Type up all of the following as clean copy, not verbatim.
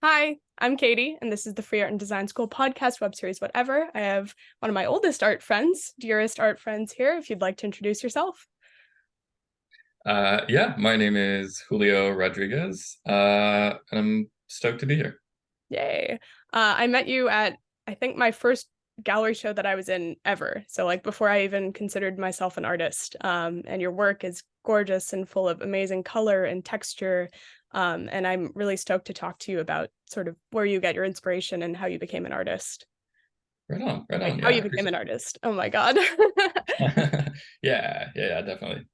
Hi, I'm Katie, and this is the Free Art and Design School podcast web series, Whatever. I have one of my oldest art friends, dearest art friends here, if you'd like to introduce yourself. Yeah, my name is Julio Rodriguez, and I'm stoked to be here. Yay. I met you at, I think, my first gallery show that I was in ever. So, like, before I even considered myself an artist. And your work is gorgeous and full of amazing color and texture. And I'm really stoked to talk to you about sort of where you get your inspiration and how you became an artist. Right on, right Like, on. how Yeah, I you became appreciate an artist. Oh my God. it. Yeah, definitely.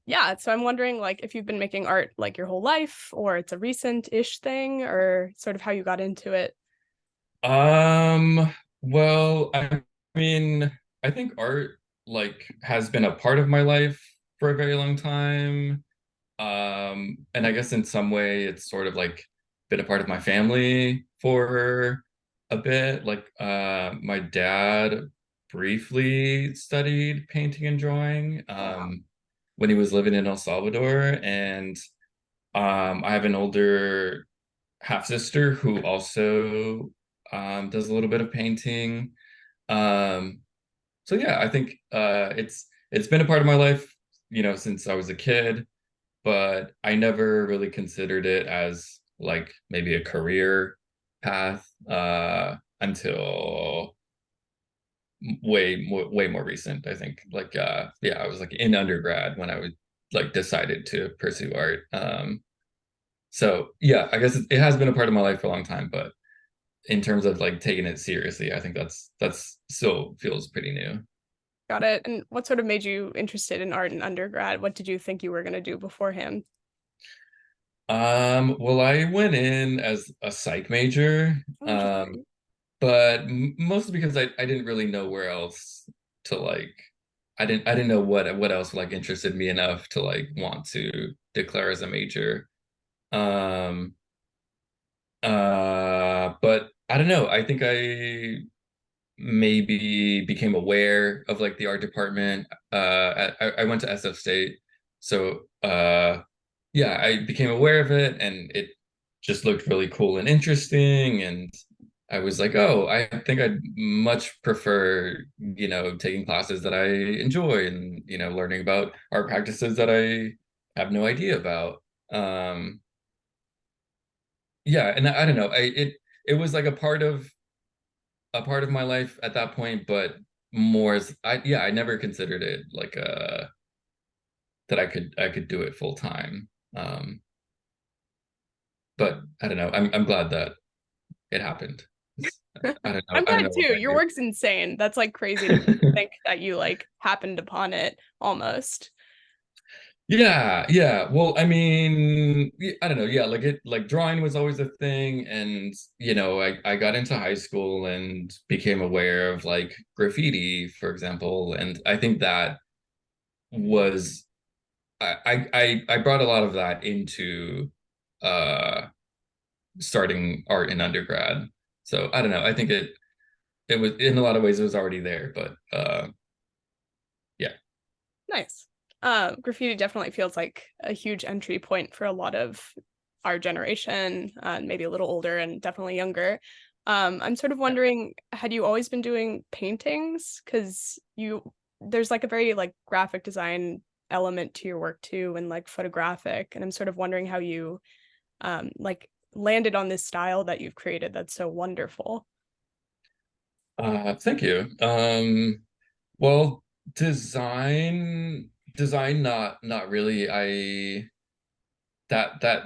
Yeah, so I'm wondering like if you've been making art like your whole life or it's a recent-ish thing or sort of how you got into it. Well, I mean, I think art like has been a part of my life for a very long time. And I guess in some way it's sort of like been a part of my family for a bit. Like, my dad briefly studied painting and drawing, Oh wow. when he was living in El Salvador, and I have an older half sister who also does a little bit of painting. Um, so yeah, I think it's been a part of my life, since I was a kid, but I never really considered it as like maybe a career path until way more recent. I think like yeah, I was like in undergrad when I was like decided to pursue art. So yeah, I guess it has been a part of my life for a long time, but in terms of like taking it seriously, I think that's still feels pretty new. Got it. And what sort of made you interested in art in undergrad? What did you think you were going to do beforehand? Well, I went in as a psych major, Oh, interesting. but mostly because I didn't really know where else to like. I didn't know what else like interested me enough to like want to declare as a major. Um, but I don't know. I think I maybe became aware of like the art department. I went to SF State, so yeah, I became aware of it, and it just looked really cool and interesting. And I was like, oh, I think I'd much prefer, taking classes that I enjoy and learning about art practices that I have no idea about. Um, yeah, and I don't know, it was like a part of my life at that point, but more as I never considered it like that I could do it full time. Um, but I don't know. I'm glad that it happened. I'm I don't glad know what too. about Your you. work's insane. That's like crazy to think that you like happened upon it almost. Yeah. Well, I mean, I don't know. Yeah, like drawing was always a thing, and I got into high school and became aware of like graffiti, for example, and I think that was I brought a lot of that into uh starting art in undergrad. So I don't know. I think it was in a lot of ways it was already there, but yeah. Nice. Graffiti definitely feels like a huge entry point for a lot of our generation, maybe a little older and definitely younger. I'm sort of wondering, had you always been doing paintings? Because there's like a very like graphic design element to your work too, and like photographic. And I'm sort of wondering how you like landed on this style that you've created that's so wonderful. Thank you. Well, design not really. I that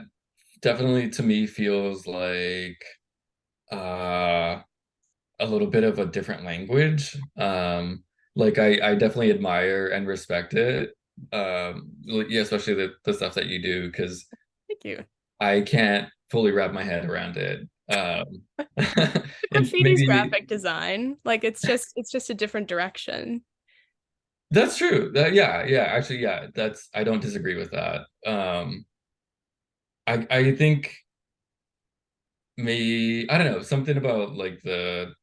definitely to me feels like uh a little bit of a different language. Like I definitely admire and respect it. Like, yeah, especially the stuff that you do, because Thank you. I can't fully wrap my head around it. And Graffiti's maybe graphic design. Like it's just a different direction. that's true. Yeah, actually, yeah, that's I don't disagree with that. I think I don't know, something about like the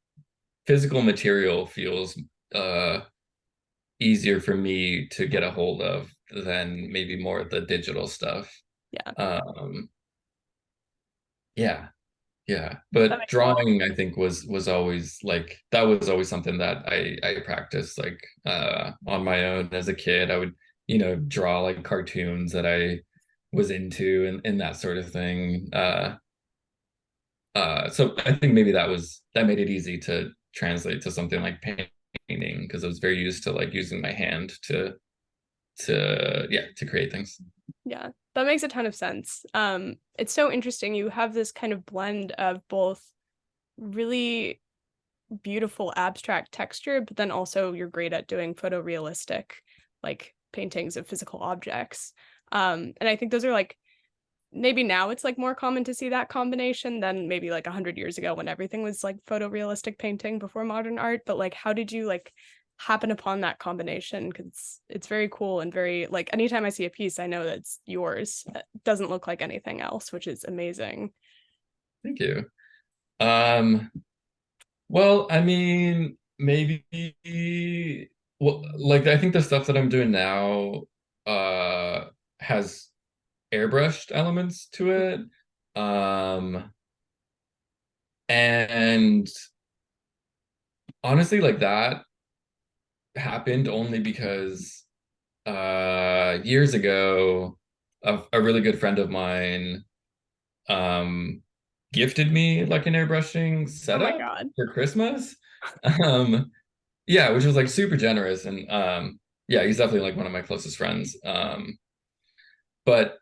physical material feels uh easier for me to get a hold of than maybe more of the digital stuff. Yeah. Um, Yeah. Yeah, That but makes a lot. drawing I think was always like that was always something that I practiced like on my own as a kid. I would, draw like cartoons that I was into and that sort of thing. So I think maybe that made it easy to translate to something like painting because I was very used to like using my hand to create things. Yeah, that makes a ton of sense. It's so interesting. You have this kind of blend of both really beautiful abstract texture, but then also you're great at doing photorealistic, like paintings of physical objects. And I think those are like maybe now it's like more common to see that combination than maybe like 100 years ago when everything was like photorealistic painting before modern art. But like, how did you like happen upon that combination? Because it's very cool and very like anytime I see a piece, I know that's yours. It doesn't look like anything else, which is amazing. Thank you. Um, well, I mean, maybe well, like I think the stuff that I'm doing now has airbrushed elements to it. Um and honestly like that happened only because years ago a really good friend of mine um gifted me like an airbrushing Oh my setup God. for Christmas. Um yeah, which was like super generous and yeah, he's definitely like one of my closest friends. But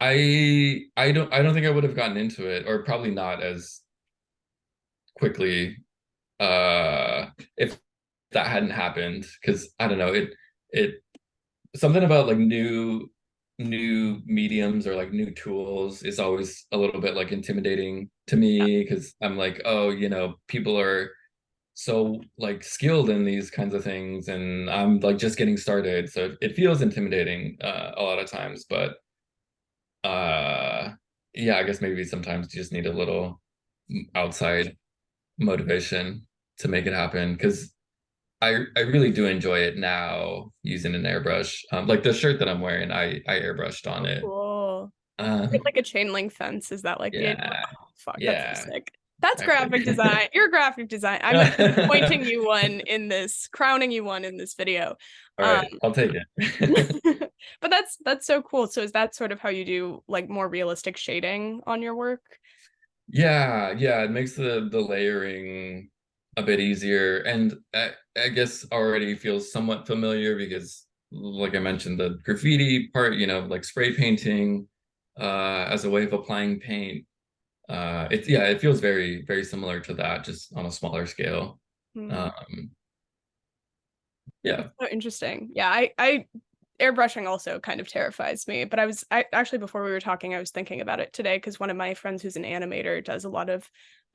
I don't think I would have gotten into it or probably not as quickly if that hadn't happened because I don't know it something about like new mediums or like new tools is always a little bit like intimidating to Yeah. me because I'm like, oh, people are so like skilled in these kinds of things and I'm like just getting started, so it feels intimidating a lot of times. But uh yeah, I guess maybe sometimes you just need a little outside motivation to make it happen because I really do enjoy it now using an airbrush. Like the shirt that I'm wearing, I airbrushed on Oh, it. cool. Is it Um, like a chain link fence? Is that like the idea? yeah, Oh, fuck, that's so yeah, sick. That's exactly. graphic design. You're graphic design. I'm appointing you one in this, crowning you one in this video. All Um, right, I'll take it. but that's so cool. So is that sort of how you do like more realistic shading on your work? Yeah, yeah, it makes the layering a bit easier, and I guess already feels somewhat familiar because, like I mentioned, the graffiti part, like spray painting, as a way of applying paint. It feels very, very similar to that, just on a smaller scale. Hmm. Um, yeah, That's so interesting. Yeah, I airbrushing also kind of terrifies me, but I actually before we were talking, I was thinking about it today because one of my friends who's an animator does a lot of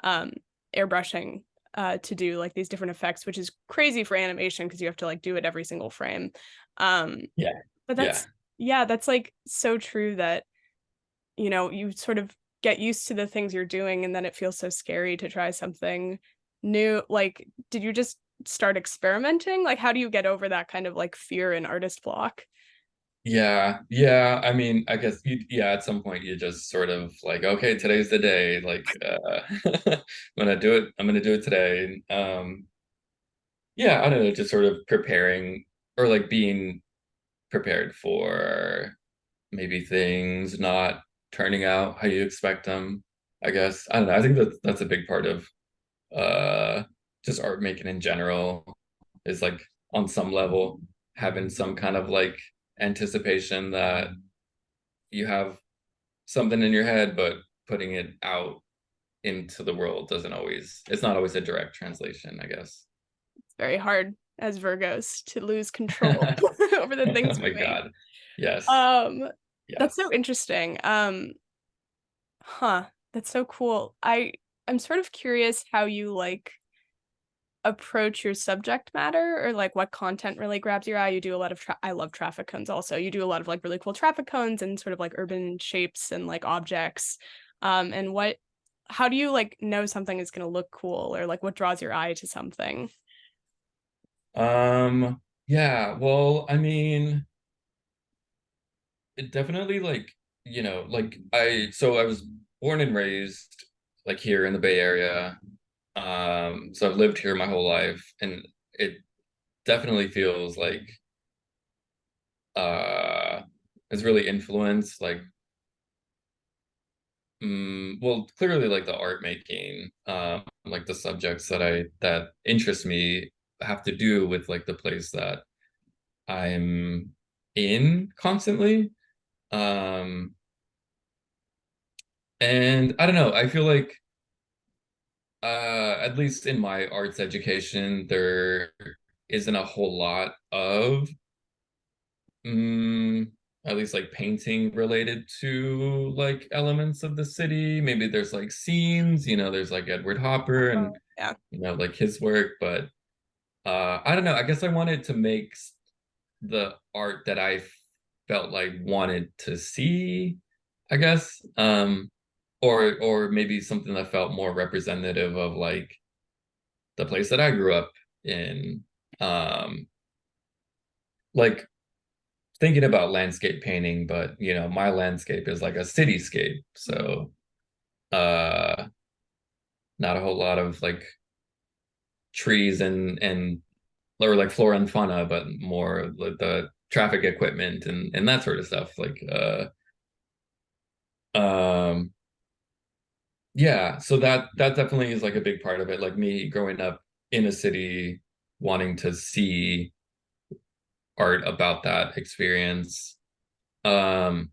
um airbrushing to do like these different effects, which is crazy for animation because you have to like do it every single frame. Um, yeah, but yeah, that's yeah, that's like so true that you sort of get used to the things you're doing and then it feels so scary to try something new. Like, did you just start experimenting? Like, how do you get over that kind of like fear and artist block? yeah, yeah. I mean, I guess yeah, at some point you just sort of like, okay, today's the day. Like, I'm gonna do it. I'm gonna do it today. Yeah, I don't know, just sort of preparing or like being prepared for maybe things not turning out how you expect them. I guess I don't know. I think that's a big part of uh just art making in general is like on some level having some kind of like anticipation that you have something in your head, but putting it out into the world doesn't always, it's not always a direct translation, I guess. It's very hard as Virgos to lose control over the Oh things my we make. God. Yes. Um, that's so Yes. interesting. Huh, that's so cool. I'm sort of curious how you like approach your subject matter or like what content really grabs your eye. You do a lot of I love traffic cones also. You do a lot of like really cool traffic cones and sort of like urban shapes and like objects. And what how do you like know something is going to look cool or like what draws your eye to something? Yeah, well, I mean, it definitely like, like I was born and raised like here in the Bay Area. So I've lived here my whole life, and it definitely feels like uh it's really influenced like well, clearly like the art making, like the subjects that interest me have to do with like the place that I'm in constantly. Um, and I don't know, I feel like at least in my arts education, there isn't a whole lot of mm, at least like painting related to like elements of the city. Maybe there's like scenes, there's like Edward Hopper and Yeah. like his work, but I don't know. I guess I wanted to make the art that I felt like wanted to see, I guess. Or maybe something that felt more representative of like the place that I grew up in. Like thinking about landscape painting, but my landscape is like a cityscape. So uh not a whole lot of like trees and or like flora and fauna, but more like the traffic equipment and that sort of stuff. Like um yeah, so that definitely is like a big part of it. Like me growing up in a city wanting to see art about that experience. Um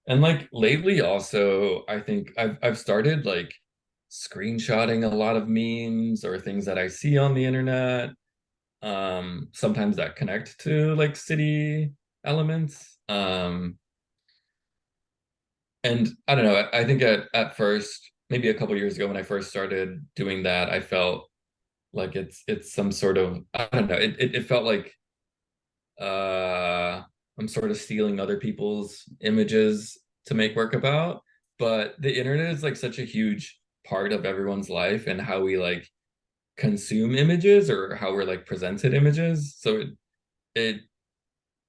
And like lately also, I think I've started like screenshotting a lot of memes or things that I see on the internet. Sometimes that connect to like city elements. And I don't know, I think at first, maybe a couple years ago when I first started doing that, I felt like it's some sort of I don't know, it felt like I'm sort of stealing other people's images to make work about. But the internet is like such a huge part of everyone's life and how we like consume images or how we're like presented images. So it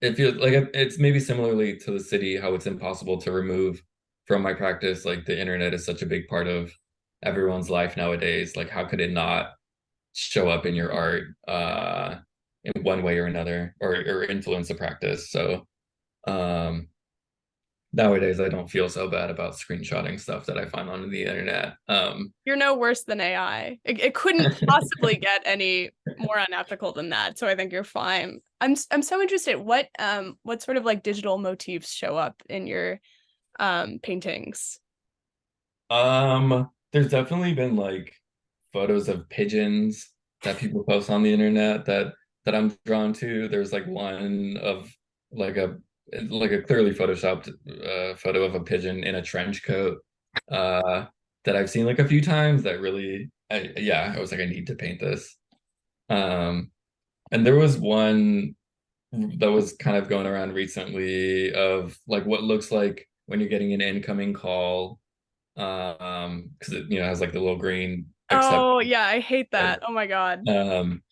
it feels like it's maybe similarly to the city, how it's impossible to remove from my practice. Like the internet is such a big part of everyone's life nowadays. Like how could it not show up in your art in one way or another or influence the practice? So um nowadays I don't feel so bad about screenshotting stuff that I find on the internet. You're no worse than AI. It couldn't possibly get any more unethical than that. So I think you're fine. I'm so interested. What sort of like digital motifs show up in your paintings? there's definitely been like photos of pigeons that people post on the internet that I'm drawn to. There's like one of like a like a clearly photoshopped photo of a pigeon in a trench coat uh that I've seen like a few times that really yeah, I was like I need to paint this. Um and there was one that was kind of going around recently of like what looks like when you're getting an incoming call because it has like the little green accept Oh yeah, I hate that. button. Oh my God. um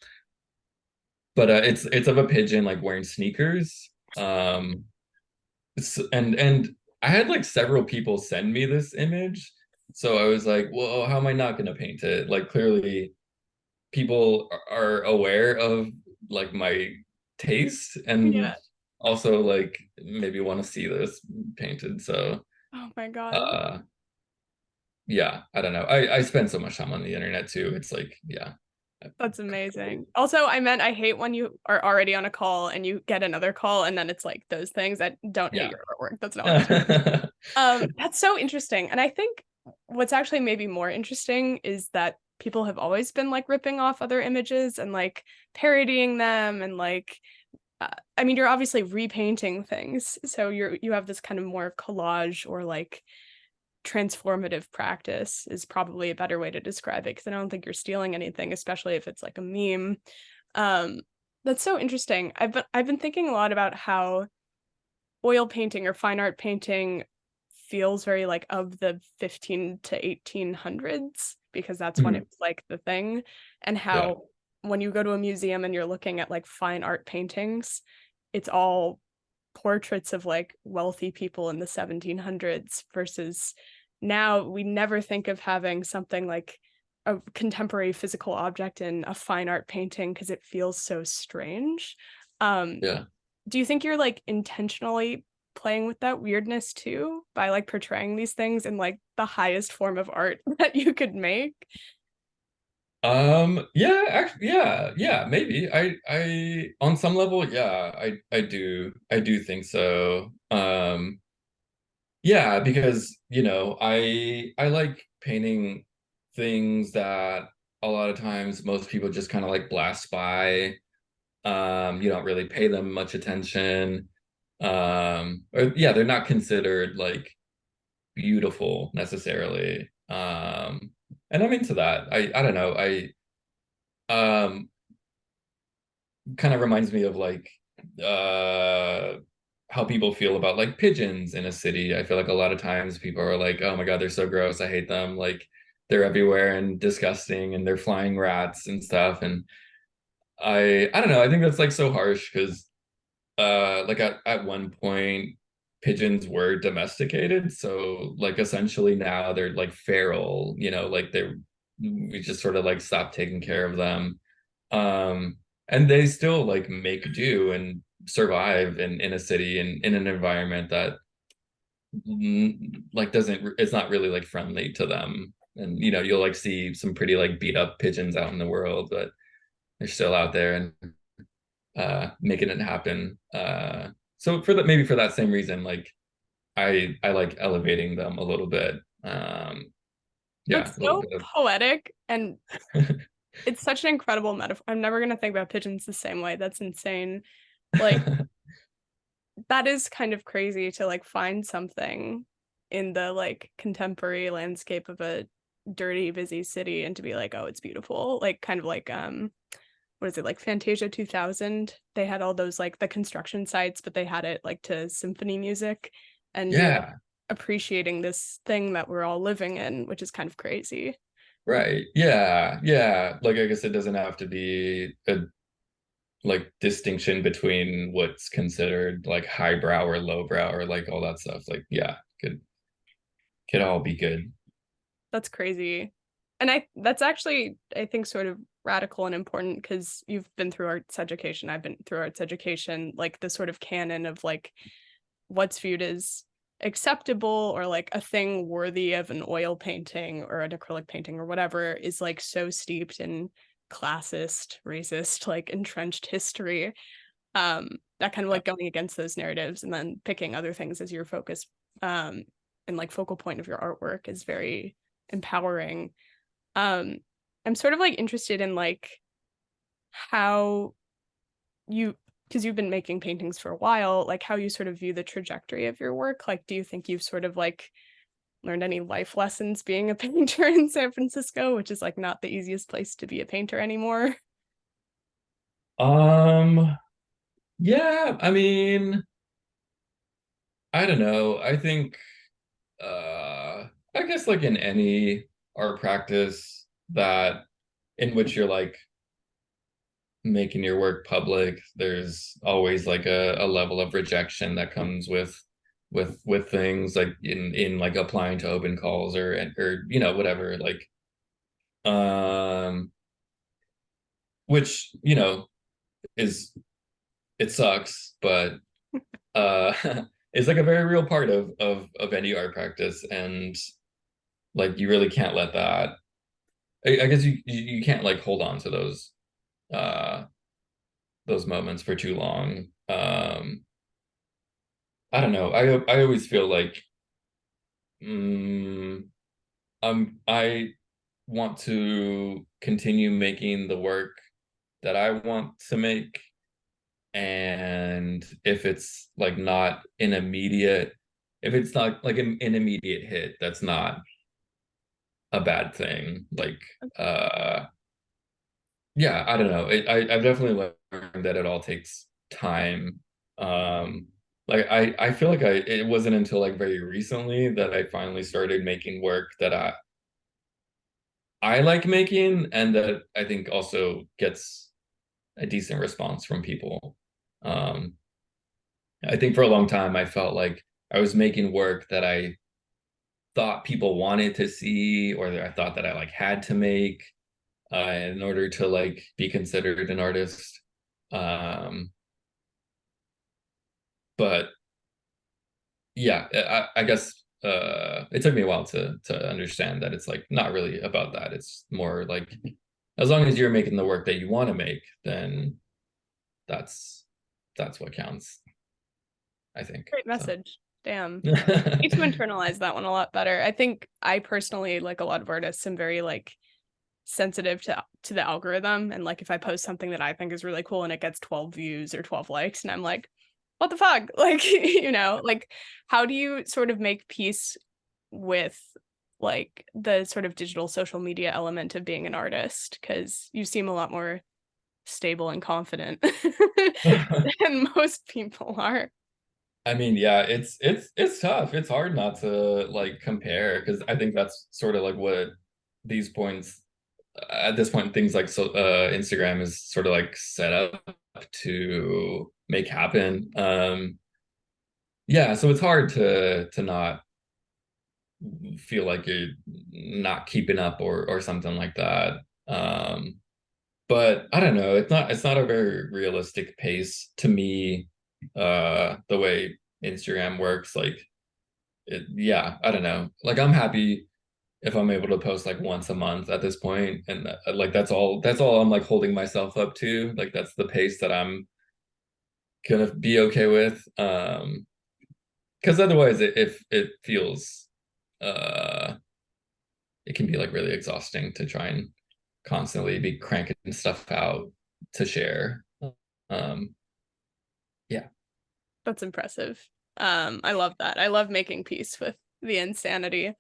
but it's of a pigeon like wearing sneakers. And I had like several people send me this image, so I was like, well, how am I not going to paint it? Like clearly people are aware of like my taste and Yeah. also like maybe want to see this painted. So Oh my God. uh yeah, I don't know. I spend so much time on the internet too. It's like, yeah. That's amazing. Also, I meant I hate when you are already on a call and you get another call and then it's like those things. I don't hate Yeah. your artwork. That's not what I'm saying. That's so interesting. And I think what's actually maybe more interesting is that people have always been like ripping off other images and like parodying them and like I mean you're obviously repainting things. So you have this kind of more collage or like transformative practice is probably a better way to describe it because I don't think you're stealing anything, especially if it's like a meme. Um, that's so interesting. I've been thinking a lot about how oil painting or fine art painting feels very like of the 15 to 1800s because that's when it Mhm. was like the thing, and Yeah. how when you go to a museum and you're looking at like fine art paintings, it's all portraits of like wealthy people in the 1700s versus now we never think of having something like a contemporary physical object in a fine art painting because it feels so strange. Um, Yeah. do you think you're like intentionally playing with that weirdness too by like portraying these things in like the highest form of art that you could make? Yeah, actually, yeah, maybe. On some level, yeah, I do think so. Yeah, because, I like painting things that a lot of times most people just kind of like blast by. You don't really pay them much attention. Or yeah, they're not considered like beautiful necessarily. And I'm into that. I don't know. I kind of reminds me of like uh how people feel about like pigeons in a city. I feel like a lot of times people are like, "Oh my God, they're so gross. I hate them." Like they're everywhere and disgusting and they're flying rats and stuff. And I don't know. I think that's like so harsh because like at one point pigeons were domesticated. So like essentially now they're like feral, like they're we just sort of like stopped taking care of them. Um, and they still like make do and survive in a city and in an environment that like doesn't it's not really like friendly to them. And you'll like see some pretty like beat up pigeons out in the world, but they're still out there and making it happen. So for that, maybe for that same reason, like I like elevating them a little bit. Yeah, That's a little so bit poetic and of it's such an incredible metaphor. I'm never gonna think about pigeons the same way. That's insane. Like that is kind of crazy to like find something in the like contemporary landscape of a dirty, busy city and to be like, oh, it's beautiful. Like kind of like what is it, like Fantasia 2000? They had all those like the construction sites, but they had it like to symphony music and you're like yeah, appreciating this thing that we're all living in, which is kind of crazy. right. Yeah, yeah. Like I guess it doesn't have to be a like distinction between what's considered like highbrow or lowbrow or like all that stuff. Like, yeah, could all be good. That's crazy. And that's actually I think sort of radical and important because you've been through arts education. I've been through arts education, like the sort of canon of like what's viewed as acceptable or like a thing worthy of an oil painting or an acrylic painting or whatever is like so steeped in classist, racist, like entrenched history. That kind of like going against those narratives and then picking other things as your focus um and like focal point of your artwork is very empowering. um I'm sort of like interested in like how you, because you've been making paintings for a while, like how you sort of view the trajectory of your work. Like do you think you've sort of like learned any life lessons being a painter in San Francisco, which is like not the easiest place to be a painter anymore? Um, yeah, I mean, I don't know. I think I guess like in any art practice that in which you're like making your work public, there's always like a level of rejection that comes with things like in like applying to open calls or whatever like um which is it sucks but uh it's like a very real part of any art practice and like you really can't let that I guess you can't like hold on to uh those moments for too long. I don't know. I always feel like mm, I want to continue making the work that I want to make, and if it's like not an immediate, if it's not like an immediate hit, that's not a bad thing. Like, uh, yeah, I don't know. I've definitely learned that it all takes time. Um, like I feel like it wasn't until like very recently that I finally started making work that I like making and that I think also gets a decent response from people. Um, I think for a long time I felt like I was making work that I thought people wanted to see, or that I thought that I like had to make in order to like be considered an artist. Um, but yeah, I guess it took me a while to understand that it's like not really about that. It's more like as long as you're making the work that you want to make, then that's that's what counts, I think. Great So message. Damn. Need to internalize that one a lot better. I think I personally, like a lot of artists, am very like sensitive to the algorithm, and like if I post something that I think is really cool and it gets 12 views or 12 likes and I'm like, what the fuck? Like, like how do you sort of make peace with like the sort of digital social media element of being an artist? Because you seem a lot more stable and confident than most people are. I mean, yeah, it's tough. It's hard not to like compare because I think that's sort of like what these points at this point things like so Instagram is sort of like set up to make happen. Yeah, so it's hard to not feel like you're not keeping up or something like that. But I don't know, it's not a very realistic pace to me, the way Instagram works. Like yeah, I don't know. Like I'm happy if I'm able to post like once a month at this point, and like that's all I'm like holding myself up to. Like that's the pace that I'm gonna be okay with. Because otherwise if it feels uh it can be like really exhausting to try and constantly be cranking stuff out to share. Um, yeah. That's impressive. I love that. I love making peace with the insanity.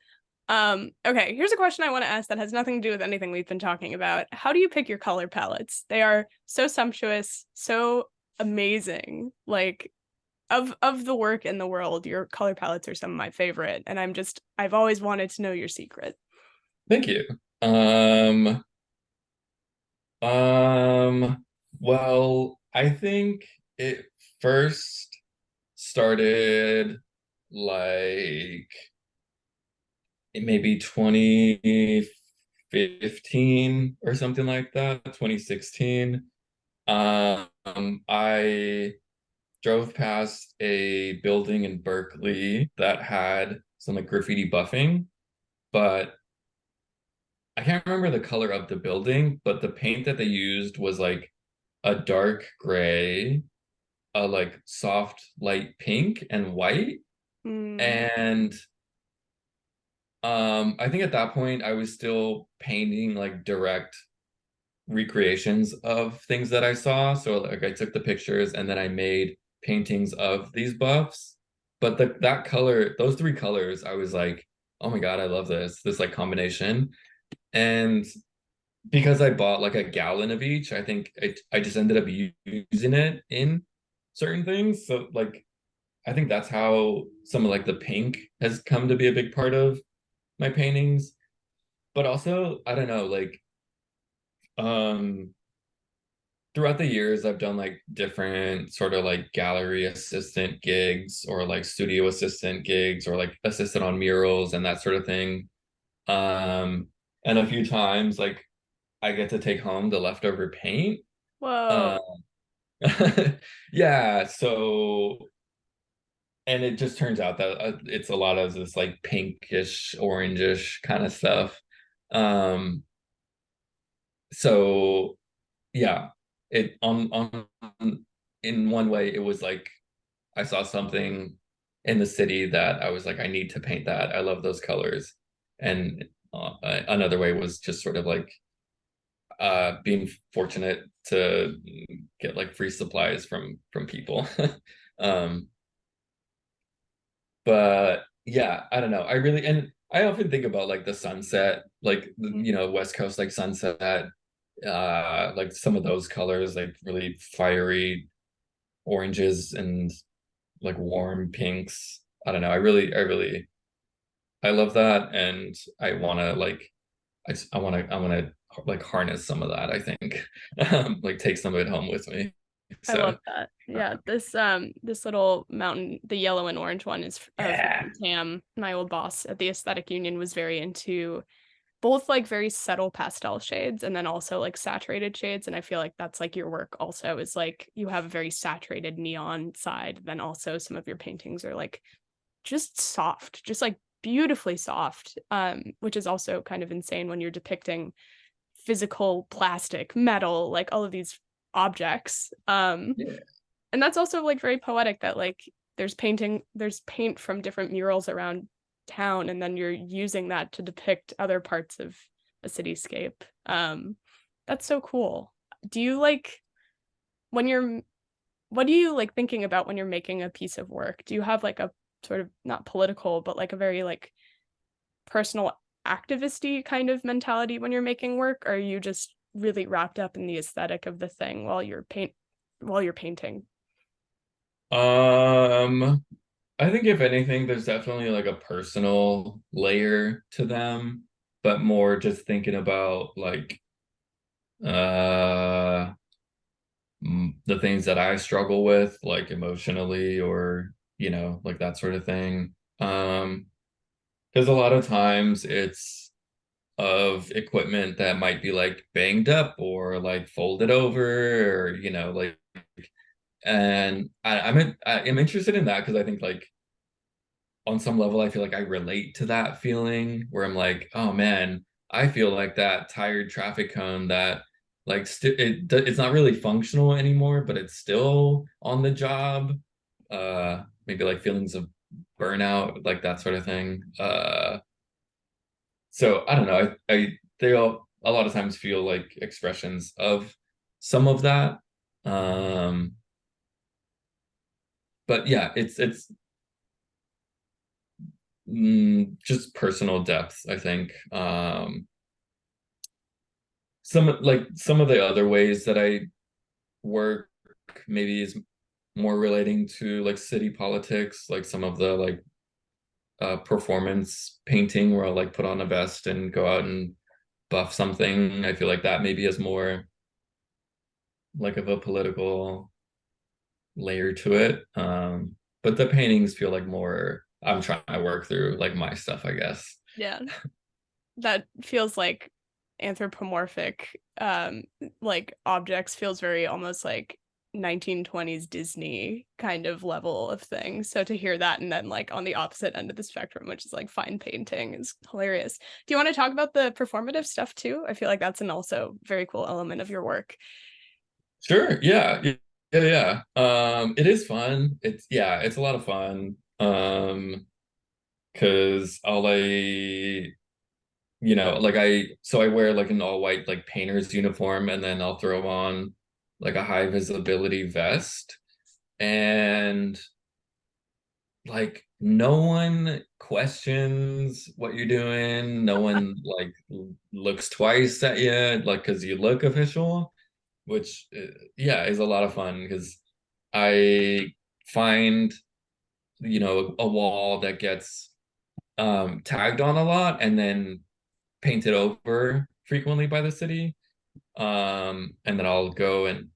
Okay, here's a question I want to ask that has nothing to do with anything we've been talking about. How do you pick your color palettes? They are so sumptuous, so amazing. Like of the work in the world, your color palettes are some of my favorite, and I've always wanted to know your secret. Thank you. Um, um, well, I think it first started like maybe 2015 or something like that, 2016. I drove past a building in Berkeley that had some like graffiti buffing, but I can't remember the color of the building, but the paint that they used was like a dark gray, a like soft light pink and white. Hmm. And I think at that point I was still painting like direct recreations of things that I saw. So like I took the pictures and then I made paintings of these buffs. But that color, those three colors, I was like, oh my God, I love this like combination. And because I bought like a gallon of each, I think I just ended up using it in certain things. So like I think that's how some of like the pink has come to be a big part of my paintings. But also, I don't know, like um throughout the years I've done like different sort of like gallery assistant gigs or like studio assistant gigs or like assistant on murals and that sort of thing. Um and a few times like I get to take home the leftover paint. Uh, Whoa. yeah, so and it just turns out that it's a lot of this like pinkish, orangish kind of stuff. Um, so yeah, it on in one way it was like I saw something in the city that I was like, I need to paint that. I love those colors. And another way was just sort of like being fortunate to get like free supplies from people. um but yeah, I don't know, I really and I often think about like the sunset, like West Coast like sunset, like some of those colors, like really fiery oranges and like warm pinks. I don't know, I love that, and I want to like I want to like harness some of that, I think. Like take some of it home with me. I love So that. uh, Yeah, this little mountain, the yellow and orange one is of yeah, Tam. My old boss at the Aesthetic Union was very into both like very subtle pastel shades and then also like saturated shades. And I feel like that's like your work also is like you have a very saturated neon side. Then also some of your paintings are like just soft, just like beautifully soft, which is also kind of insane when you're depicting physical plastic, metal, like all of these objects. yeah, And that's also like very poetic that like there's paint from different murals around town, and then you're using that to depict other parts of a cityscape. That's so cool. Do you like when you're what do you like thinking about when you're making a piece of work? Do you have like a sort of not political, but like a very like personal activisty kind of mentality when you're making work? Or are you just really wrapped up in the aesthetic of the thing while you're painting? um, I think if anything, there's definitely like a personal layer to them, but more just thinking about like uh the things that I struggle with, like emotionally or, like that sort of thing. Because a lot of times it's of equipment that might be like banged up or like folded over or, like, and I'm interested in that because I think like on some level, I feel like I relate to that feeling where I'm like, oh man, I feel like that tired traffic cone that like it's not really functional anymore, but it's still on the job. Maybe like feelings of burnout, like that sort of thing. So I don't know. They all a lot of times feel like expressions of some of that. Um, but yeah, it's just personal depth, I think. Some of the other ways that I work maybe is more relating to like city politics, like some of the like performance painting where I'll like put on a vest and go out and buff something. I feel like that maybe is more like of a political layer to it. But the paintings feel like more I'm trying to work through like my stuff, I guess. Yeah. That feels like anthropomorphic like objects feels very almost like 1920s Disney kind of level of thing. So to hear that and then like on the opposite end of the spectrum, which is like fine painting is hilarious. Do you want to talk about the performative stuff too? I feel like that's an also very cool element of your work. Sure. Yeah. It is fun. It's a lot of fun. Because I wear like an all white like painter's uniform and then I'll throw on like a high visibility vest and like no one questions what you're doing. No one like looks twice at you like because you look official, which yeah is a lot of fun because I find a wall that gets tagged on a lot and then painted over frequently by the city. And then I'll go and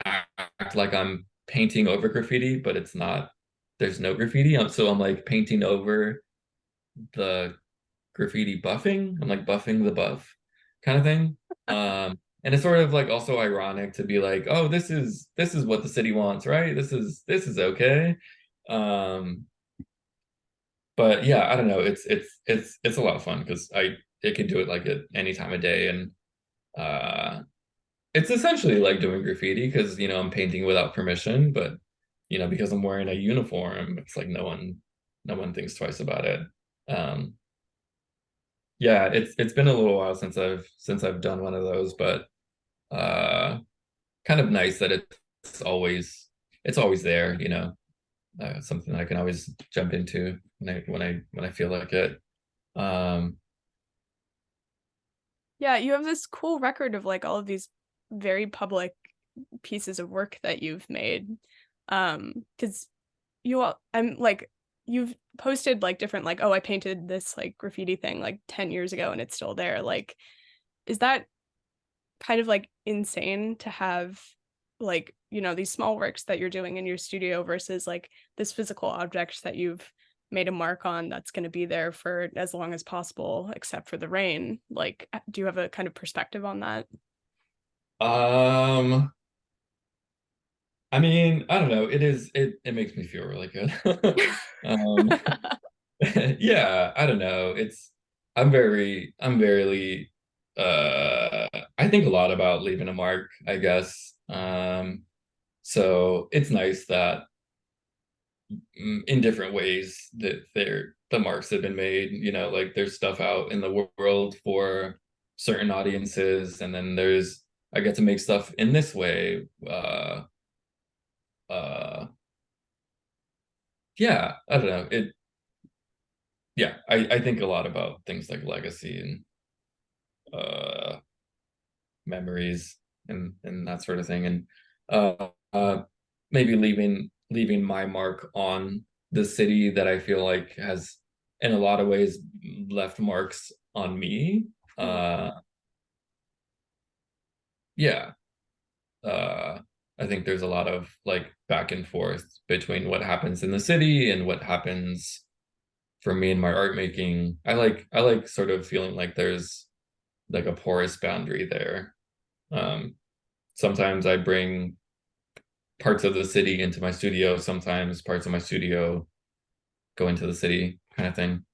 act like I'm painting over graffiti, but it's not, there's no graffiti. So I'm like painting over the graffiti buffing. I'm like buffing the buff kind of thing. And it's sort of like also ironic to be like, oh, this is what the city wants, right? This is okay. Um, but yeah, I don't know. It's a lot of fun because I it can do it like at any time of day, and uh, it's essentially like doing graffiti because I'm painting without permission, but because I'm wearing a uniform, it's like no one thinks twice about it. Um, yeah, it's been a little while since I've done one of those, but uh, kind of nice that it's always there, something I can always jump into when I feel like it. Um, Yeah, you have this cool record of like all of these very public pieces of work that you've made. Because I'm like you've posted like different like, oh, I painted this like graffiti thing like 10 years ago and it's still there. Like, is that kind of like insane to have like these small works that you're doing in your studio versus like this physical object that you've made a mark on that's going to be there for as long as possible, except for the rain. Like, do you have a kind of perspective on that? Um, I mean, I don't know. It makes me feel really good. Um, yeah, I don't know. I'm very I think a lot about leaving a mark, I guess. So it's nice that in different ways that the marks have been made, like there's stuff out in the world for certain audiences, and then there's I get to make stuff in this way. Uh yeah, I don't know. I think a lot about things like legacy and uh memories and that sort of thing, and maybe leaving my mark on the city that I feel like has in a lot of ways left marks on me. Mhm. uh yeah uh I think there's a lot of like back and forth between what happens in the city and what happens for me in my art making. I like sort of feeling like there's like a porous boundary there. Sometimes I bring parts of the city into my studio, sometimes parts of my studio go into the city, kind of thing.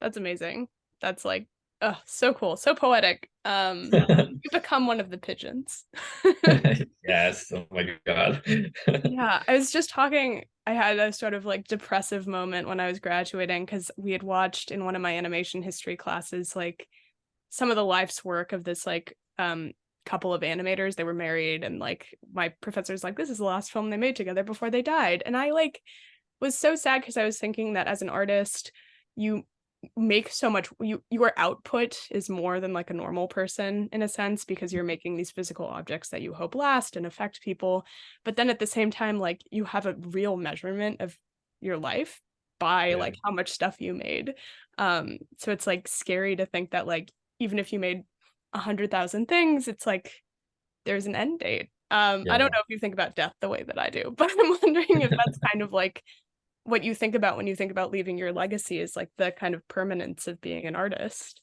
That's amazing. That's like, oh, so cool, so poetic. You become one of the pigeons. Yes, oh my God. Yeah, I was just talking. I had a sort of like depressive moment when I was graduating because we had watched in one of my animation history classes like some of the life's work of this like couple of animators. They were married, and like my professor's like, this is the last film they made together before they died. And I like was so sad because I was thinking that as an artist, you make so much, your output is more than like a normal person in a sense because you're making these physical objects that you hope last and affect people. But then at the same time, like you have a real measurement of your life by Yeah, like how much stuff you made. So it's like scary to think that like even if you made 100,000 things, it's like there's an end date. I don't yeah. know if you think about death the way that I do, but I'm wondering if that's kind of like what you think about when you think about leaving your legacy is like the kind of permanence of being an artist.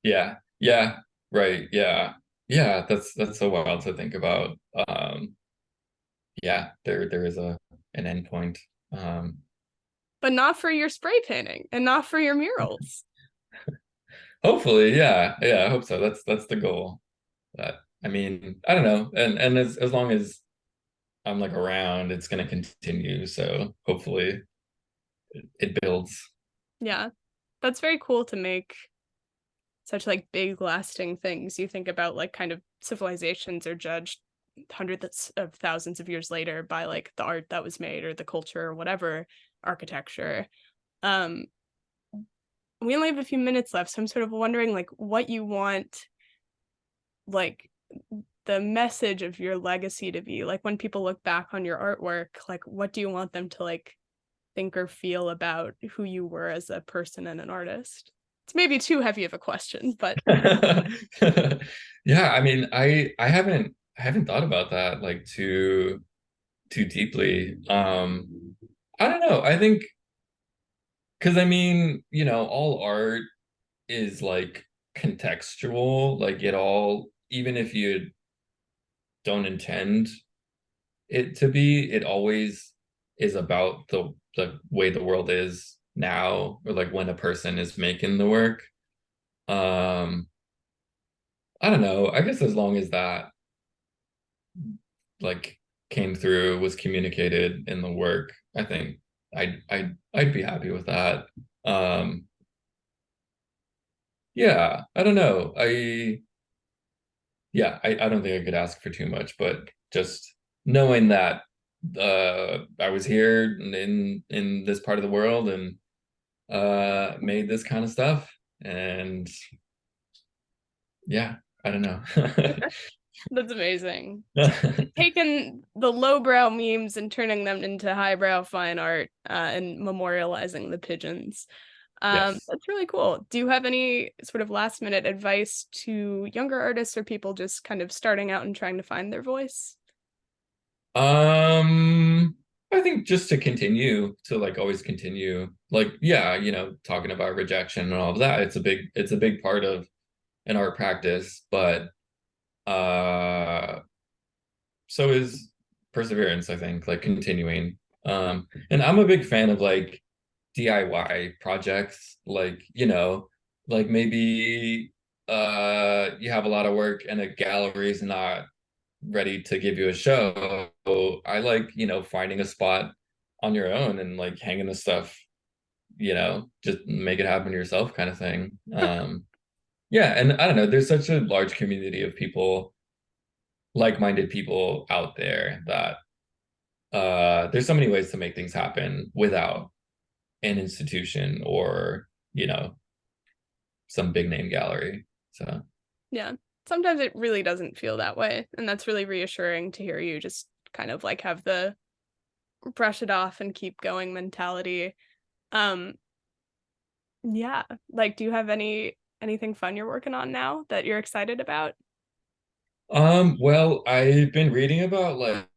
Yeah, yeah, right, yeah. Yeah, that's so wild to think about. Yeah, there is an end point. Um, But not for your spray painting and not for your murals. Hopefully, yeah, yeah, I hope so. That's the goal. That I mean, I don't know, and as long as I'm like around, it's gonna continue. So hopefully it builds. Yeah. That's very cool to make such like big lasting things. You think about like kind of civilizations are judged hundreds of thousands of years later by like the art that was made or the culture or whatever, architecture. Um we only have a few minutes left, so I'm sort of wondering like what you want like the message of your legacy to be. Like when people look back on your artwork, like what do you want them to like think or feel about who you were as a person and an artist? It's maybe too heavy of a question, but Yeah, I mean, I haven't thought about that like too deeply. I don't know. I think because I mean, all art is like contextual, like it all, even if you don't intend it to be, it always is about the way the world is now, or like when a person is making the work. Um, I don't know. I guess as long as that like came through, was communicated in the work, I think I'd be happy with that. Um, yeah, I don't know. I don't think I could ask for too much, but just knowing that I was here in this part of the world and made this kind of stuff, and yeah, I don't know. that's amazing. Taking the lowbrow memes and turning them into highbrow fine art and memorializing the pigeons. Yes. That's really cool. Do you have any sort of last minute advice to younger artists or people just kind of starting out and trying to find their voice? Um, I think just to continue to like always continue, like yeah, talking about rejection and all of that. It's a big part of an art practice, but uh, so is perseverance, I think, like continuing. And I'm a big fan of like DIY projects, like maybe you have a lot of work and a gallery is not ready to give you a show. I like, finding a spot on your own and like hanging the stuff, just make it happen yourself kind of thing. Yeah, and I don't know, there's such a large community of people, like-minded people out there that there's so many ways to make things happen without an institution or, some big name gallery. So Yeah. Sometimes it really doesn't feel that way, and that's really reassuring to hear you just kind of like have the brush it off and keep going mentality. Um, yeah. Like, do you have anything fun you're working on now that you're excited about? well, I've been reading about like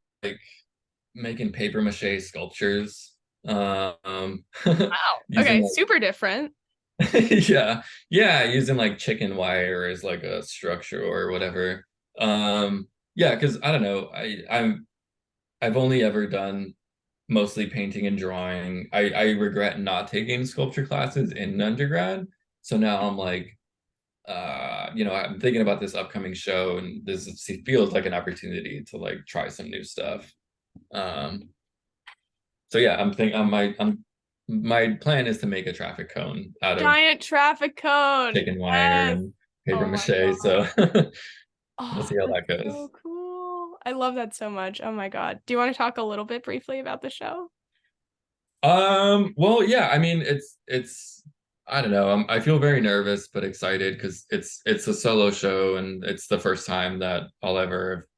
making paper mache sculptures. Um, Wow. using Okay, like super different. yeah, yeah, using like chicken wire as like a structure or whatever. Yeah, because I don't know, I've only ever done mostly painting and drawing. I regret not taking sculpture classes in undergrad. So now I'm like, I'm thinking about this upcoming show, and feels like an opportunity to like try some new stuff. Um, so yeah, my plan is to make a traffic cone out of Giant traffic cone. chicken wire Yes. and paper Oh my mache. God. So we'll Oh, see how that's that goes. so cool. I love that so much. Oh my God. Do you want to talk a little bit briefly about the show? Well, yeah, I mean, it's I don't know. I feel very nervous but excited because it's a solo show and it's the first time that I'll ever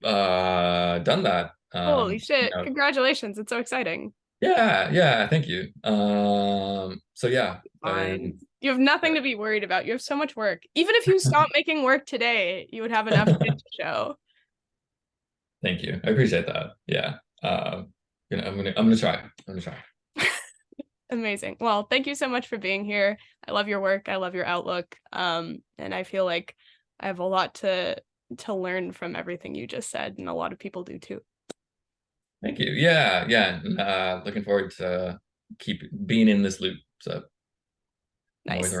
done that. Holy shit. Congratulations. It's so exciting. Yeah, yeah, thank you. So yeah, Fine. and You have nothing to be worried about. You have so much work. Even if you stop making work today, you would have enough shit to show. thank you. I appreciate that. Yeah. I'm gonna try. I'm gonna try. Amazing. Well, thank you so much for being here. I love your work. I love your outlook. And I feel like I have a lot to learn from everything you just said, and a lot of people do too. Thank you. Yeah, yeah. Looking forward to keep being in this loop. So I'm always Nice. around.